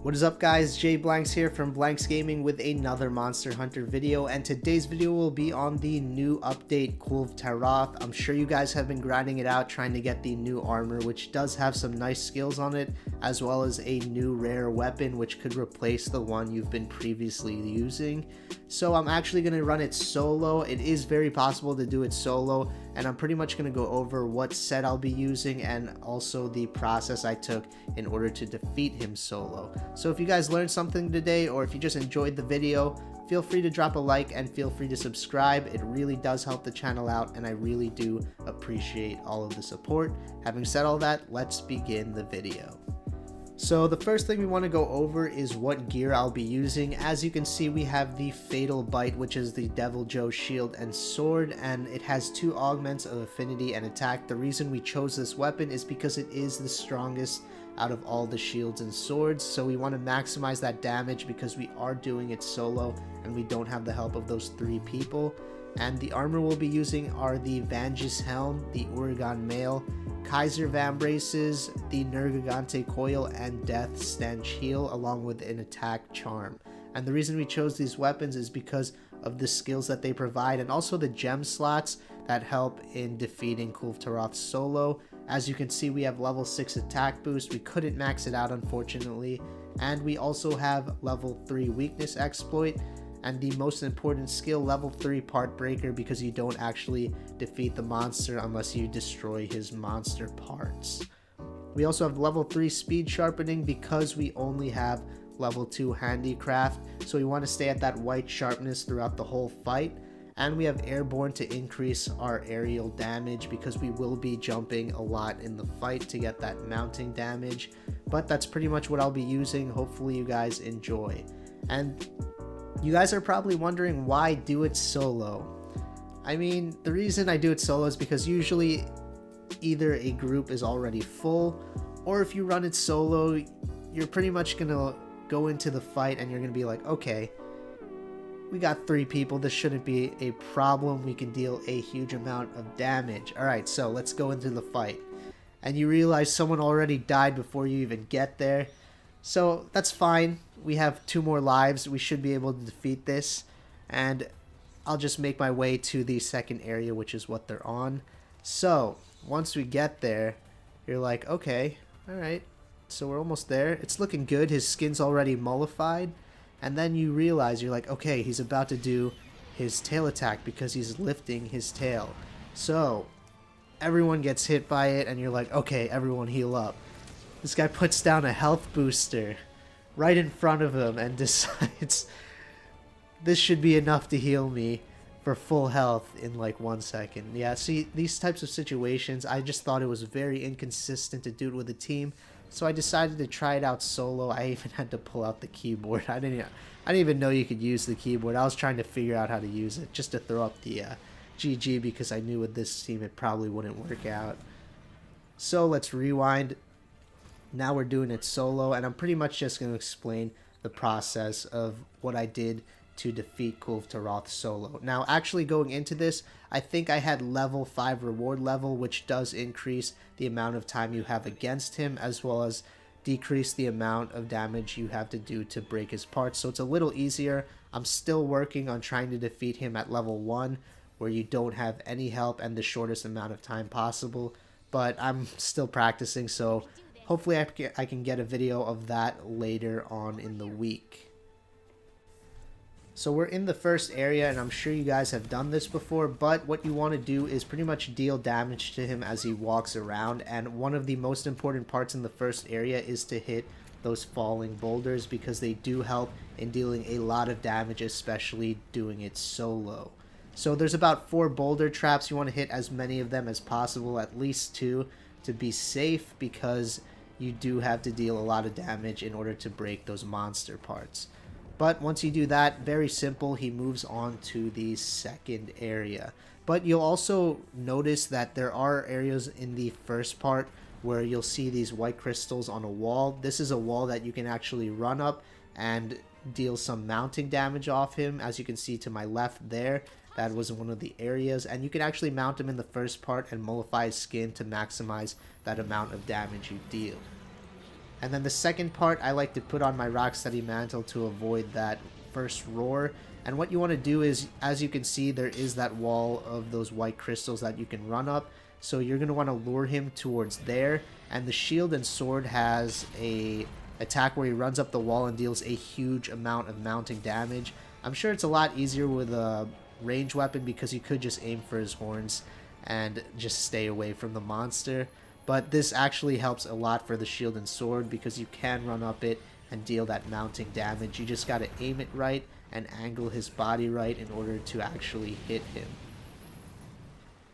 What is up guys, Jay Blanks here from Blanks Gaming with another Monster Hunter video, and today's video will be on the new update Kulve Taroth. I'm sure you guys have been grinding it out trying to get the new armor, which does have some nice skills on it, as well as a new rare weapon which could replace the one you've been previously using. So I'm actually going to run it solo. It is very possible to do it solo, and I'm pretty much going to go over what set I'll be using and also the process I took in order to defeat him solo. So if you guys learned something today, or if you just enjoyed the video, feel free to drop a like and feel free to subscribe. It really does help the channel out, and I really do appreciate all of the support. Having said all that, let's begin the video. So the first thing we want to go over is what gear I'll be using. As you can see, we have the Fatal Bite, which is the Devil Joe shield and sword, and it has 2 augments of affinity and attack. The reason we chose this weapon is because it is the strongest out of all the shields and swords, so we want to maximize that damage because we are doing it solo and we don't have the help of those 3 people. And the armor we'll be using are the Vange's Helm, the Uragan Mail, Kaiser Vambraces, the Nergigante Coil, and Death Stench Heal, along with an attack charm. And the reason we chose these weapons is because of the skills that they provide and also the gem slots that help in defeating Kulve Taroth solo. As you can see, we have level 6 attack boost. We couldn't max it out, unfortunately. And we also have level 3 weakness exploit, and the most important skill, level 3 part breaker, because you don't actually defeat the monster unless you destroy his monster parts. We also have level 3 speed sharpening because we only have level 2 handicraft, so we want to stay at that white sharpness throughout the whole fight. And we have airborne to increase our aerial damage because we will be jumping a lot in the fight to get that mounting damage. But that's pretty much what I'll be using. Hopefully you guys enjoy. And you guys are probably wondering why do it solo. I mean, the reason I do it solo is because usually either a group is already full, or if you run it solo, you're pretty much gonna go into the fight and you're gonna be like, okay, we got 3 people, this shouldn't be a problem, we can deal a huge amount of damage. Alright, so let's go into the fight. And you realize someone already died before you even get there. So that's fine, we have 2 more lives, we should be able to defeat this. And I'll just make my way to the second area, which is what they're on. So once we get there, you're like, okay, alright, so we're almost there. It's looking good, his skin's already mollified. And then you realize, you're like, okay, he's about to do his tail attack because he's lifting his tail. So everyone gets hit by it and you're like, okay, everyone heal up. This guy puts down a health booster right in front of him and decides this should be enough to heal me for full health in like 1 second. Yeah, see, these types of situations, I just thought it was very inconsistent to do it with a team. So I decided to try it out solo. I even had to pull out the keyboard. I didn't even know you could use the keyboard. I was trying to figure out how to use it just to throw up the GG because I knew with this team it probably wouldn't work out. So let's rewind. Now we're doing it solo, and I'm pretty much just going to explain the process of what I did to defeat Kulve Taroth solo. Now, actually going into this, I think I had level 5 reward level, which does increase the amount of time you have against him, as well as decrease the amount of damage you have to do to break his parts. So it's a little easier. I'm still working on trying to defeat him at level 1, where you don't have any help and the shortest amount of time possible. But I'm still practicing, so hopefully I can get a video of that later on in the week. So we're in the first area, and I'm sure you guys have done this before, but what you want to do is pretty much deal damage to him as he walks around. And one of the most important parts in the first area is to hit those falling boulders because they do help in dealing a lot of damage, especially doing it solo. So there's about 4 boulder traps. You want to hit as many of them as possible, at least 2, to be safe, because you do have to deal a lot of damage in order to break those monster parts. But once you do that, very simple, he moves on to the second area. But you'll also notice that there are areas in the first part where you'll see these white crystals on a wall. This is a wall that you can actually run up and deal some mounting damage off him. As you can see to my left there, that was one of the areas. And you can actually mount him in the first part and mollify his skin to maximize that amount of damage you deal. And then the second part, I like to put on my Rocksteady Mantle to avoid that first roar. And what you want to do is, as you can see, there is that wall of those white crystals that you can run up. So you're going to want to lure him towards there. And the shield and sword has a attack where he runs up the wall and deals a huge amount of mounting damage. I'm sure it's a lot easier with a range weapon because you could just aim for his horns and just stay away from the monster. But this actually helps a lot for the shield and sword because you can run up it and deal that mounting damage. You just got to aim it right and angle his body right in order to actually hit him.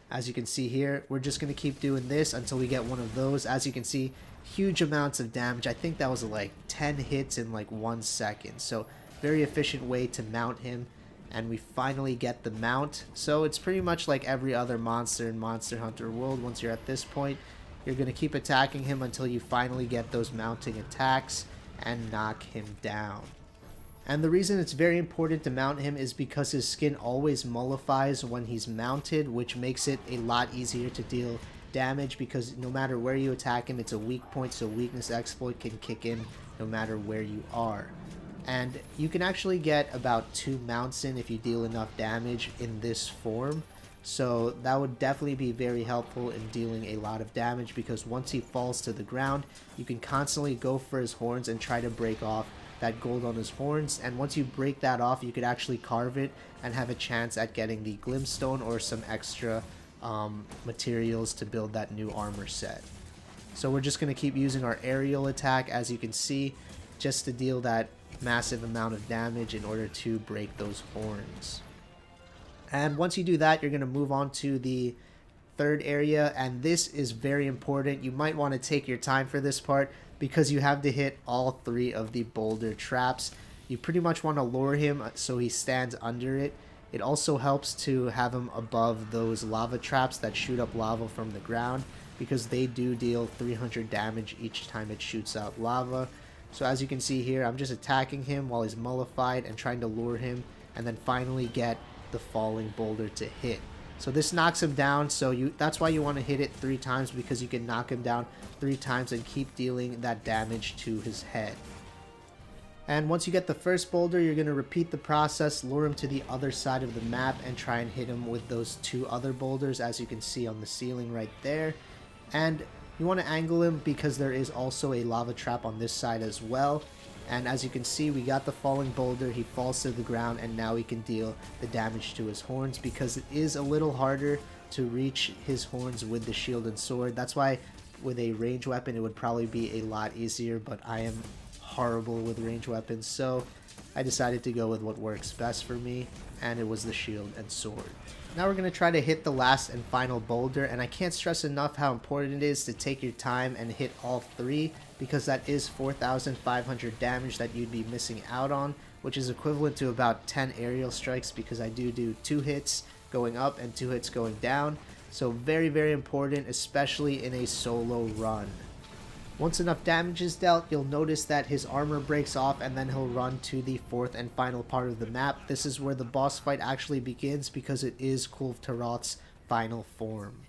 As you can see here, we're just going to keep doing this until we get one of those. As you can see, huge amounts of damage. I think that was like 10 hits in like 1 second. So very efficient way to mount him. And we finally get the mount. So it's pretty much like every other monster in Monster Hunter World. Once you're at this point, you're going to keep attacking him until you finally get those mounting attacks and knock him down. And the reason it's very important to mount him is because his skin always mollifies when he's mounted, which makes it a lot easier to deal damage because no matter where you attack him, it's a weak point, so weakness exploit can kick in no matter where you are. And you can actually get about 2 mounts in if you deal enough damage in this form. So that would definitely be very helpful in dealing a lot of damage because once he falls to the ground, you can constantly go for his horns and try to break off that gold on his horns. And once you break that off, you could actually carve it and have a chance at getting the glintstone or some extra materials to build that new armor set. So we're just going to keep using our aerial attack, as you can see, just to deal that massive amount of damage in order to break those horns. And once you do that, you're going to move on to the third area, and this is very important. You might want to take your time for this part because you have to hit all 3 of the boulder traps. You pretty much want to lure him so he stands under it. It also helps to have him above those lava traps that shoot up lava from the ground because they do deal 300 damage each time it shoots out lava. So as you can see here, I'm just attacking him while he's mollified and trying to lure him and then finally get the falling boulder to hit. So this knocks him down, so that's why you want to hit it 3 times, because you can knock him down 3 times and keep dealing that damage to his head. And once you get the first boulder, you're going to repeat the process, lure him to the other side of the map and try and hit him with those 2 other boulders, as you can see on the ceiling right there. And you want to angle him because there is also a lava trap on this side as well. And as you can see, we got the falling boulder, he falls to the ground, and now we can deal the damage to his horns because it is a little harder to reach his horns with the shield and sword. That's why with a range weapon it would probably be a lot easier, but I am horrible with range weapons, so I decided to go with what works best for me, and it was the shield and sword. Now we're going to try to hit the last and final boulder, and I can't stress enough how important it is to take your time and hit all 3, because that is 4,500 damage that you'd be missing out on, which is equivalent to about 10 aerial strikes, because I do 2 hits going up and 2 hits going down. So very, very important, especially in a solo run. Once enough damage is dealt, you'll notice that his armor breaks off and then he'll run to the 4th and final part of the map. This is where the boss fight actually begins because it is Kulve Taroth's final form.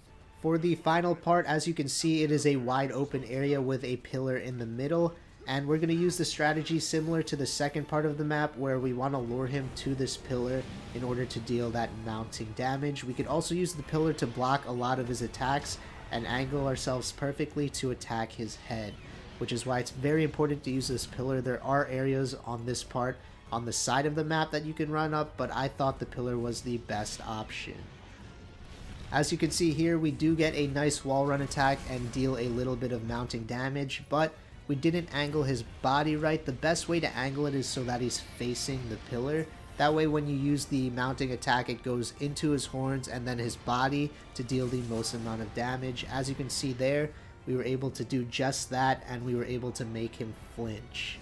For the final part, as you can see, it is a wide open area with a pillar in the middle, and we're going to use the strategy similar to the second part of the map where we want to lure him to this pillar in order to deal that mounting damage. We could also use the pillar to block a lot of his attacks and angle ourselves perfectly to attack his head, which is why it's very important to use this pillar. There are areas on this part on the side of the map that you can run up, but I thought the pillar was the best option. As you can see here, we do get a nice wall run attack and deal a little bit of mounting damage, but we didn't angle his body right. The best way to angle it is so that he's facing the pillar. That way when you use the mounting attack, it goes into his horns and then his body to deal the most amount of damage. As you can see there, we were able to do just that, and we were able to make him flinch.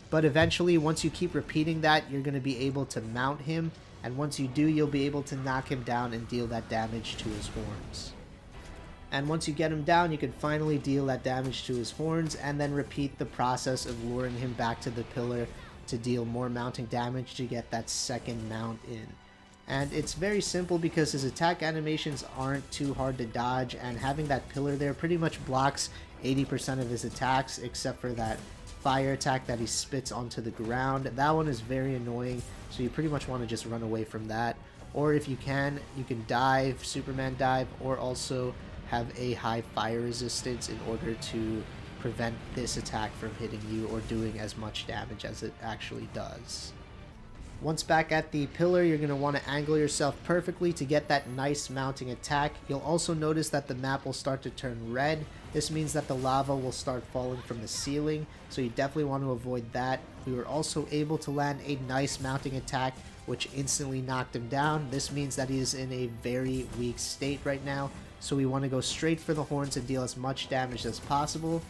But eventually, once you keep repeating that, you're going to be able to mount him, and once you do, you'll be able to knock him down and deal that damage to his horns. And once you get him down, you can finally deal that damage to his horns and then repeat the process of luring him back to the pillar to deal more mounting damage to get that second mount in. And it's very simple because his attack animations aren't too hard to dodge, and having that pillar there pretty much blocks 80% of his attacks except for that fire attack that he spits onto the ground. That one is very annoying, so you pretty much want to just run away from that. Or if you can dive, Superman dive, or also have a high fire resistance in order to prevent this attack from hitting you or doing as much damage as it actually does. Once back at the pillar, you're going to want to angle yourself perfectly to get that nice mounting attack. You'll also notice that the map will start to turn red. This means that the lava will start falling from the ceiling, so you definitely want to avoid that. We were also able to land a nice mounting attack, which instantly knocked him down. This means that he is in a very weak state right now, so we want to go straight for the horns and deal as much damage as possible.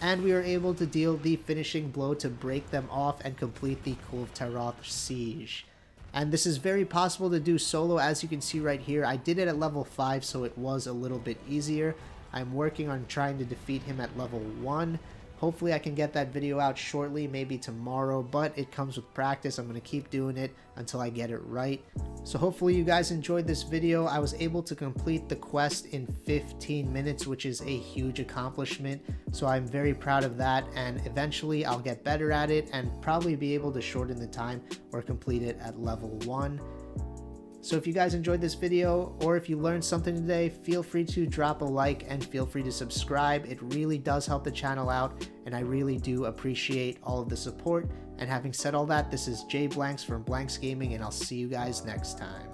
And we are able to deal the finishing blow to break them off and complete the Kulve Taroth Siege. And this is very possible to do solo, as you can see right here. I did it at level 5, so it was a little bit easier. I'm working on trying to defeat him at level 1. Hopefully I can get that video out shortly, maybe tomorrow, but it comes with practice. I'm going to keep doing it until I get it right. So hopefully you guys enjoyed this video. I was able to complete the quest in 15 minutes, which is a huge accomplishment. So I'm very proud of that, and eventually I'll get better at it and probably be able to shorten the time or complete it at level 1. So if you guys enjoyed this video, or if you learned something today, feel free to drop a like and feel free to subscribe. It really does help the channel out, and I really do appreciate all of the support. And having said all that, this is Jay Blanks from Blanks Gaming, and I'll see you guys next time.